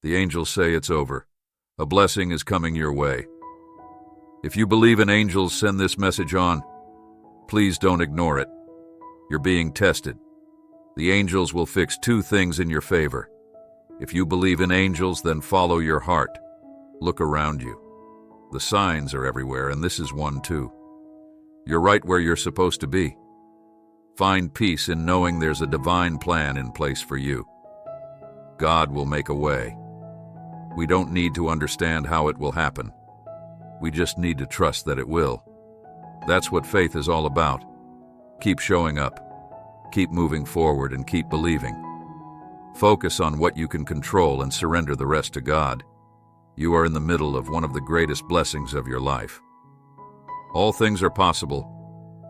The angels say it's over. A blessing is coming your way. If you believe in angels, send this message on. Please don't ignore it. You're being tested. The angels will fix two things in your favor. If you believe in angels, then follow your heart. Look around you. The signs are everywhere, and this is one too. You're right where you're supposed to be. Find peace in knowing there's a divine plan in place for you. God will make a way. We don't need to understand how it will happen. We just need to trust that it will. That's what faith is all about. Keep showing up. Keep moving forward and keep believing. Focus on what you can control and surrender the rest to God. You are in the middle of one of the greatest blessings of your life. All things are possible,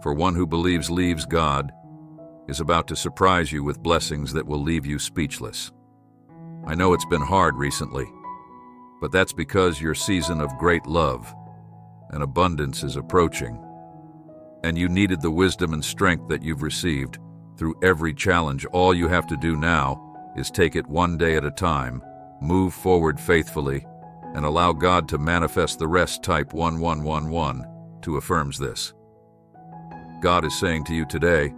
for one who believes leaves God is about to surprise you with blessings that will leave you speechless. I know it's been hard recently, but that's because your season of great love and abundance is approaching, and you needed the wisdom and strength that you've received through every challenge. All you have to do now is take it one day at a time, move forward faithfully, and allow God to manifest the rest. Type 1111 to affirms this. God is saying to you today,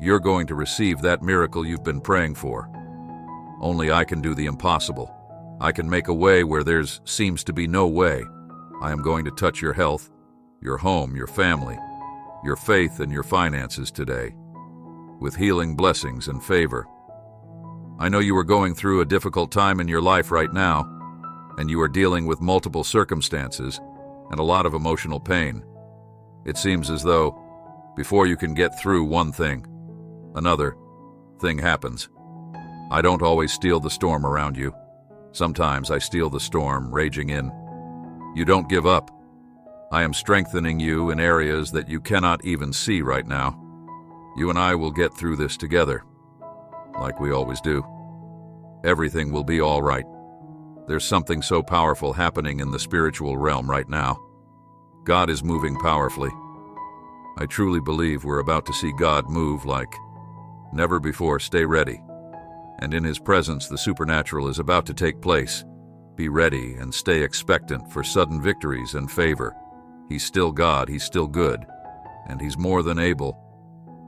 you're going to receive that miracle you've been praying for. Only I can do the impossible. I can make a way where there seems to be no way. I am going to touch your health, your home, your family, your faith, and your finances today with healing blessings and favor. I know you are going through a difficult time in your life right now, and you are dealing with multiple circumstances and a lot of emotional pain. It seems as though before you can get through one thing, another thing happens. I don't always steal the storm around you. Sometimes I steal the storm raging in. You don't give up. I am strengthening you in areas that you cannot even see right now. You and I will get through this together, like we always do. Everything will be all right. There's something so powerful happening in the spiritual realm right now. God is moving powerfully. I truly believe we're about to see God move like never before. Stay ready. And in His presence, the supernatural is about to take place. Be ready and stay expectant for sudden victories and favor. He's still God, He's still good, and He's more than able.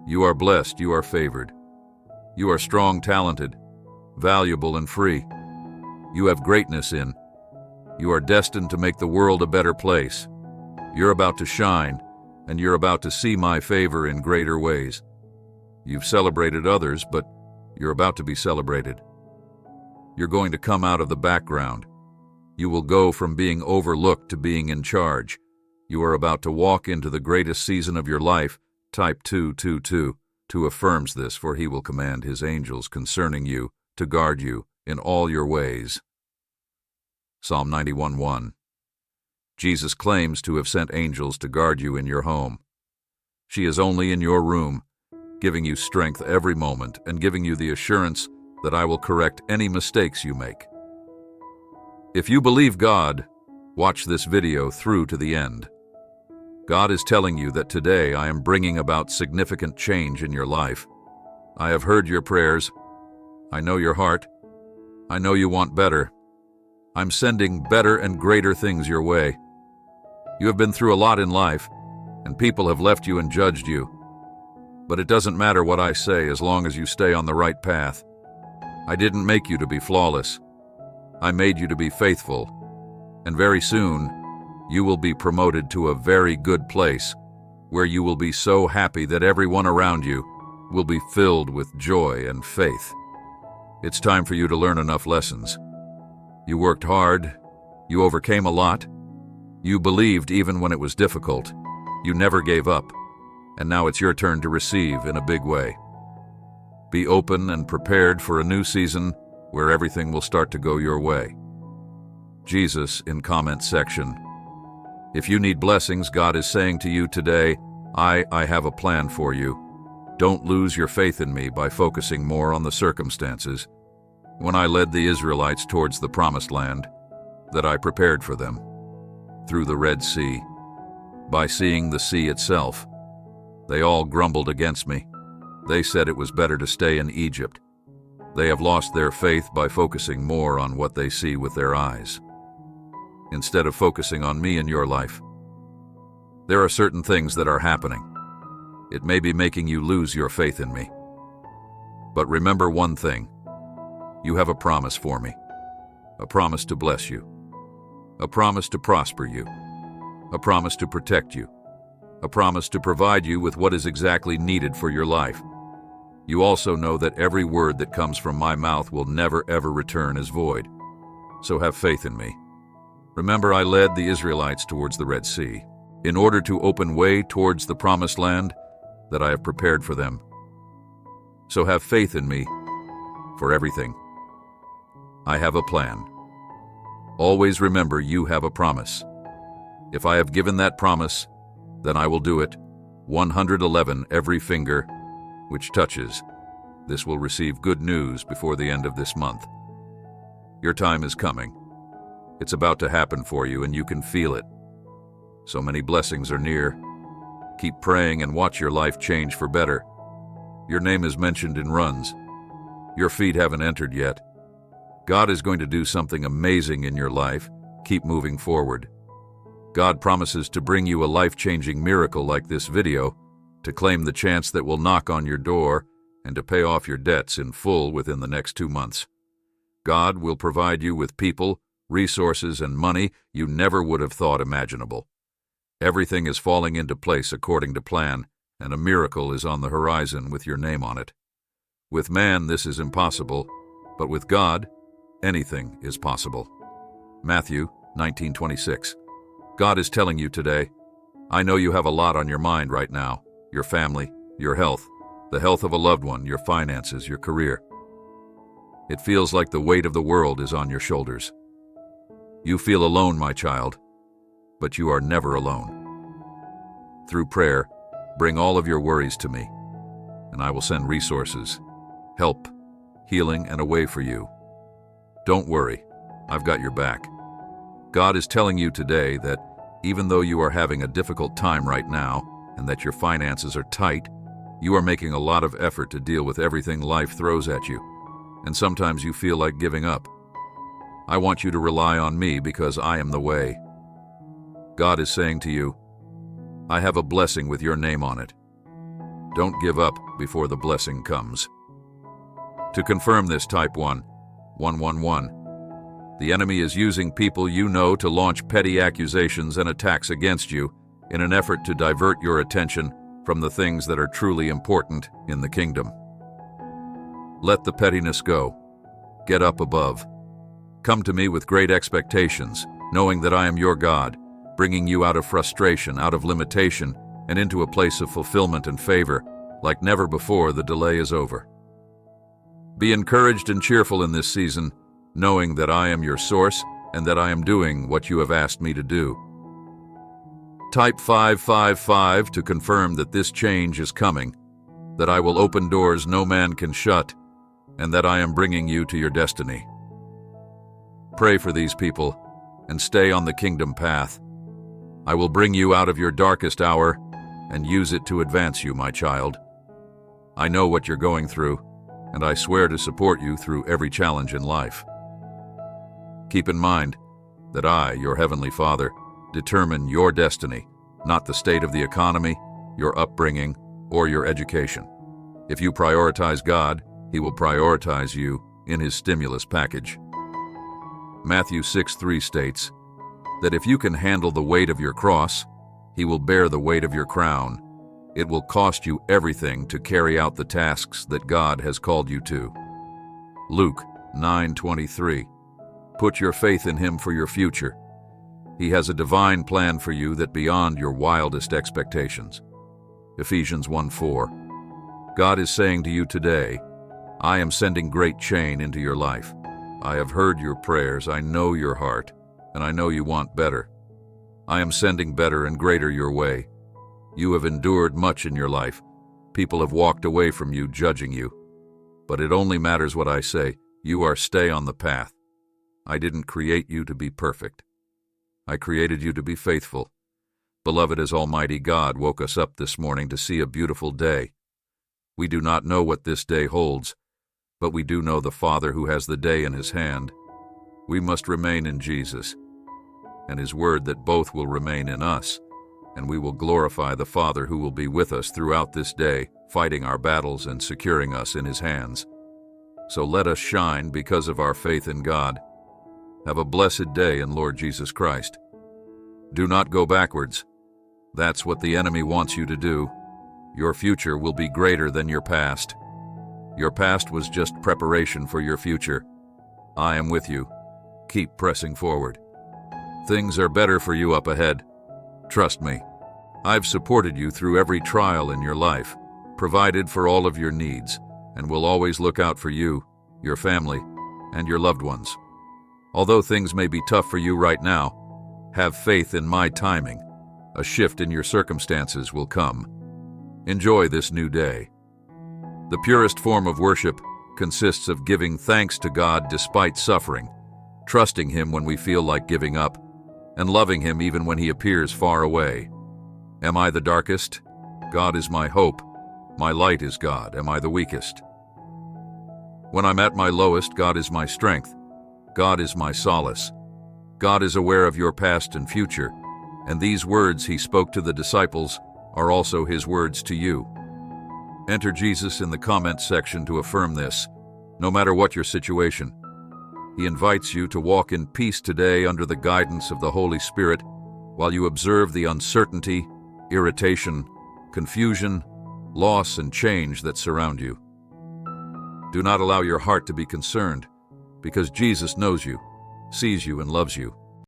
You are blessed, you are favored. You are strong, talented, valuable, and free. You have greatness in. You are destined to make the world a better place. You're about to shine, and you're about to see my favor in greater ways. You've celebrated others, but you're about to be celebrated. You're going to come out of the background. You will go from being overlooked to being in charge. You are about to walk into the greatest season of your life. Type 222 to affirms this, for He will command His angels concerning you to guard you in all your ways. Psalm 91:1. Jesus claims to have sent angels to guard you in your home. She is only in your room, giving you strength every moment and giving you the assurance that I will correct any mistakes you make. If you believe God, watch this video through to the end. God is telling you that today I am bringing about significant change in your life. I have heard your prayers. I know your heart. I know you want better. I'm sending better and greater things your way. You have been through a lot in life, and people have left you and judged you. But it doesn't matter what I say as long as you stay on the right path. I didn't make you to be flawless. I made you to be faithful. And very soon, you will be promoted to a very good place where you will be so happy that everyone around you will be filled with joy and faith. It's time for you to learn enough lessons. You worked hard. You overcame a lot. You believed even when it was difficult. You never gave up. And now it's your turn to receive in a big way. Be open and prepared for a new season where everything will start to go your way. Jesus in comment section. If you need blessings, God is saying to you today, I have a plan for you. Don't lose your faith in me by focusing more on the circumstances. When I led the Israelites towards the promised land that I prepared for them, through the Red Sea, by seeing the sea itself, they all grumbled against me. They said it was better to stay in Egypt. They have lost their faith by focusing more on what they see with their eyes, instead of focusing on me and your life. There are certain things that are happening. It may be making you lose your faith in me. But remember one thing. You have a promise for me. A promise to bless you. A promise to prosper you. A promise to protect you. A promise to provide you with what is exactly needed for your life. You also know that every word that comes from my mouth will never ever return as void. So have faith in me. Remember, I led the Israelites towards the Red Sea in order to open way towards the promised land that I have prepared for them. So have faith in me for everything. I have a plan. Always remember you have a promise. If I have given that promise, then I will do it. 111 every finger which touches. This will receive good news before the end of this month. Your time is coming. It's about to happen for you, and you can feel it. So many blessings are near. Keep praying and watch your life change for better. Your name is mentioned in runs. Your feet haven't entered yet. God is going to do something amazing in your life. Keep moving forward. God promises to bring you a life-changing miracle like this video, to claim the chance that will knock on your door, and to pay off your debts in full within the next 2 months. God will provide you with people, resources, and money you never would have thought imaginable. Everything is falling into place according to plan, and a miracle is on the horizon with your name on it. With man, this is impossible, but with God, anything is possible. Matthew 19:26. God is telling you today, I know you have a lot on your mind right now. Your family, your health, the health of a loved one, your finances, your career. It feels like the weight of the world is on your shoulders. You feel alone, my child, but you are never alone. Through prayer, bring all of your worries to me, and I will send resources, help, healing, and a way for you. Don't worry, I've got your back. God is telling you today that even though you are having a difficult time right now, and that your finances are tight, you are making a lot of effort to deal with everything life throws at you, and sometimes you feel like giving up. I want you to rely on me because I am the way. God is saying to you, I have a blessing with your name on it. Don't give up before the blessing comes. To confirm this, type 111. The enemy is using people you know to launch petty accusations and attacks against you in an effort to divert your attention from the things that are truly important in the kingdom. Let the pettiness go. Get up above. Come to me with great expectations, knowing that I am your God, bringing you out of frustration, out of limitation, and into a place of fulfillment and favor. Like never before, the delay is over. Be encouraged and cheerful in this season, knowing that I am your source and that I am doing what you have asked me to do. Type 555 to confirm that this change is coming, that I will open doors no man can shut, and that I am bringing you to your destiny. Pray for these people and stay on the kingdom path. I will bring you out of your darkest hour and use it to advance you, my child. I know what you're going through, and I swear to support you through every challenge in life. Keep in mind that I, your Heavenly Father, determine your destiny, not the state of the economy, your upbringing, or your education. If you prioritize God, He will prioritize you in His stimulus package. Matthew 6:3 states that if you can handle the weight of your cross, He will bear the weight of your crown. It will cost you everything to carry out the tasks that God has called you to. Luke 9:23. Put your faith in Him for your future. He has a divine plan for you that beyond your wildest expectations. Ephesians 1:4. God is saying to you today, I am sending great change into your life. I have heard your prayers, I know your heart, and I know you want better. I am sending better and greater your way. You have endured much in your life. People have walked away from you, judging you. But it only matters what I say. You are stay on the path. I didn't create you to be perfect. I created you to be faithful. Beloved, as Almighty God woke us up this morning to see a beautiful day. We do not know what this day holds, but we do know the Father who has the day in his hand. We must remain in Jesus, and his word that both will remain in us, and we will glorify the Father who will be with us throughout this day, fighting our battles and securing us in his hands. So let us shine because of our faith in God. Have a blessed day in Lord Jesus Christ. Do not go backwards. That's what the enemy wants you to do. Your future will be greater than your past. Your past was just preparation for your future. I am with you. Keep pressing forward. Things are better for you up ahead. Trust me. I've supported you through every trial in your life, provided for all of your needs, and will always look out for you, your family, and your loved ones. Although things may be tough for you right now, have faith in my timing. A shift in your circumstances will come. Enjoy this new day. The purest form of worship consists of giving thanks to God despite suffering, trusting him when we feel like giving up, and loving him even when he appears far away. Am I the darkest? God is my hope. My light is God. Am I the weakest? When I'm at my lowest, God is my strength. God is my solace. God is aware of your past and future, and these words he spoke to the disciples are also his words to you. Enter Jesus in the comments section to affirm this, no matter what your situation. He invites you to walk in peace today under the guidance of the Holy Spirit while you observe the uncertainty, irritation, confusion, loss, and change that surround you. Do not allow your heart to be concerned, because Jesus knows you, sees you, and loves you.